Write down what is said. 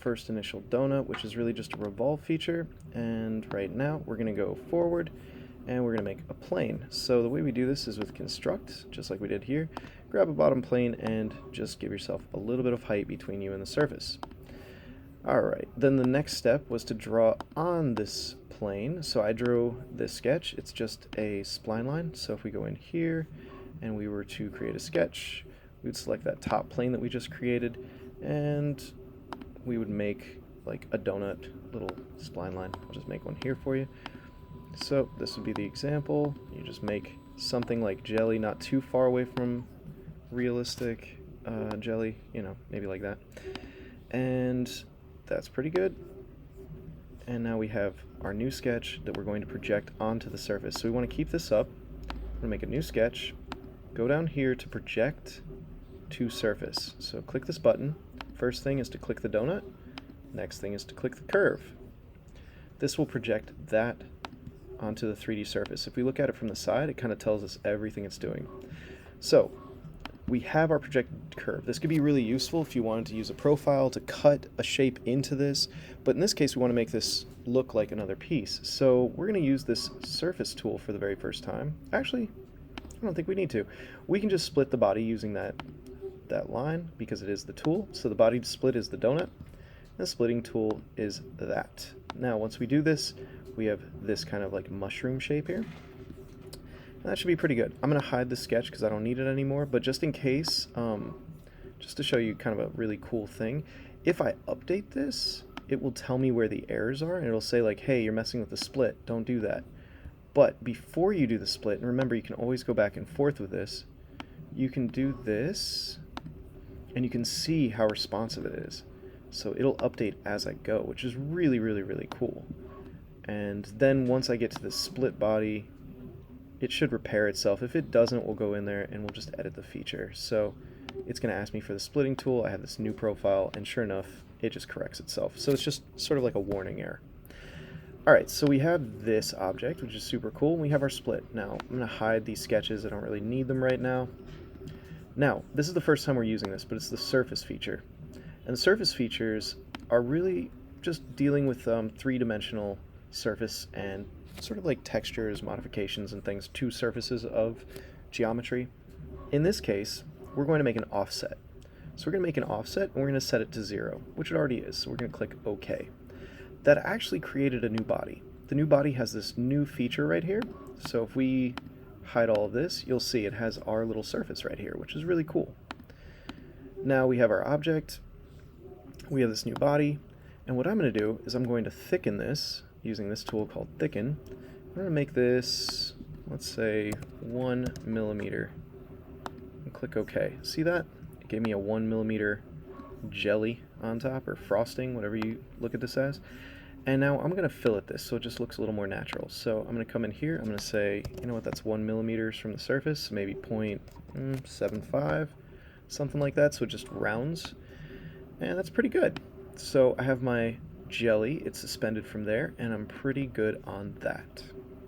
first initial donut, which is really just a revolve feature. And right now we're going to go forward and we're going to make a plane. So the way we do this is with construct, just like we did here. Grab a bottom plane and just give yourself a little bit of height between you and the surface. Alright, then the next step was to draw on this plane. So I drew this sketch. It's just a spline line. So if we go in here and we were to create a sketch, we would select that top plane that we just created and we would make like a donut little spline line. I'll just make one here for you. So this would be the example. You just make something like jelly, not too far away from realistic jelly, you know, maybe like that. And that's pretty good. And now we have our new sketch that we're going to project onto the surface. So we want to keep this up. I'm going to make a new sketch. Go down here to project to surface. So click this button. First thing is to click the donut. Next thing is to click the curve. This will project that onto the 3D surface. If we look at it from the side, it kind of tells us everything it's doing. So we have our projected curve. This could be really useful if you wanted to use a profile to cut a shape into this, but in this case we want to make this look like another piece. So we're going to use this surface tool for the very first time. Actually, I don't think we need to. We can just split the body using that line because it is the tool. So the body split is the donut, and the splitting tool is that. Now once we do this, we have this kind of like mushroom shape here. And that should be pretty good. I'm going to hide the sketch because I don't need it anymore, but just in case, just to show you kind of a really cool thing, if I update this, it will tell me where the errors are, and it'll say like, hey, you're messing with the split, don't do that. But before you do the split, and remember you can always go back and forth with this, you can do this, and you can see how responsive it is. So it'll update as I go, which is really, really, really cool. And then once I get to the split body, it should repair itself. If it doesn't, we'll go in there and we'll just edit the feature. So it's going to ask me for the splitting tool. I have this new profile, and sure enough, it just corrects itself. So it's just sort of like a warning error. Alright, so we have this object, which is super cool. We have our split. Now, I'm going to hide these sketches. I don't really need them right now. Now, this is the first time we're using this, but it's the surface feature. And the surface features are really just dealing with three-dimensional surface and sort of like textures, modifications, and things to surfaces of geometry. In this case, we're going to make an offset. So we're going to make an offset, and we're going to set it to 0, which it already is. So we're going to click OK. That actually created a new body. The new body has this new feature right here. So if we hide all of this, you'll see it has our little surface right here, which is really cool. Now we have our object. We have this new body. And what I'm going to do is I'm going to thicken this using this tool called thicken. I'm going to make this, let's say, 1 millimeter. And click OK. See that? It gave me a 1 millimeter jelly on top, or frosting, whatever you look at this as. And now I'm going to fillet this so it just looks a little more natural. So I'm going to come in here, I'm going to say, you know what, that's 1 millimeters from the surface, maybe 0.75, something like that, so it just rounds. And that's pretty good. So I have my jelly, it's suspended from there, and I'm pretty good on that.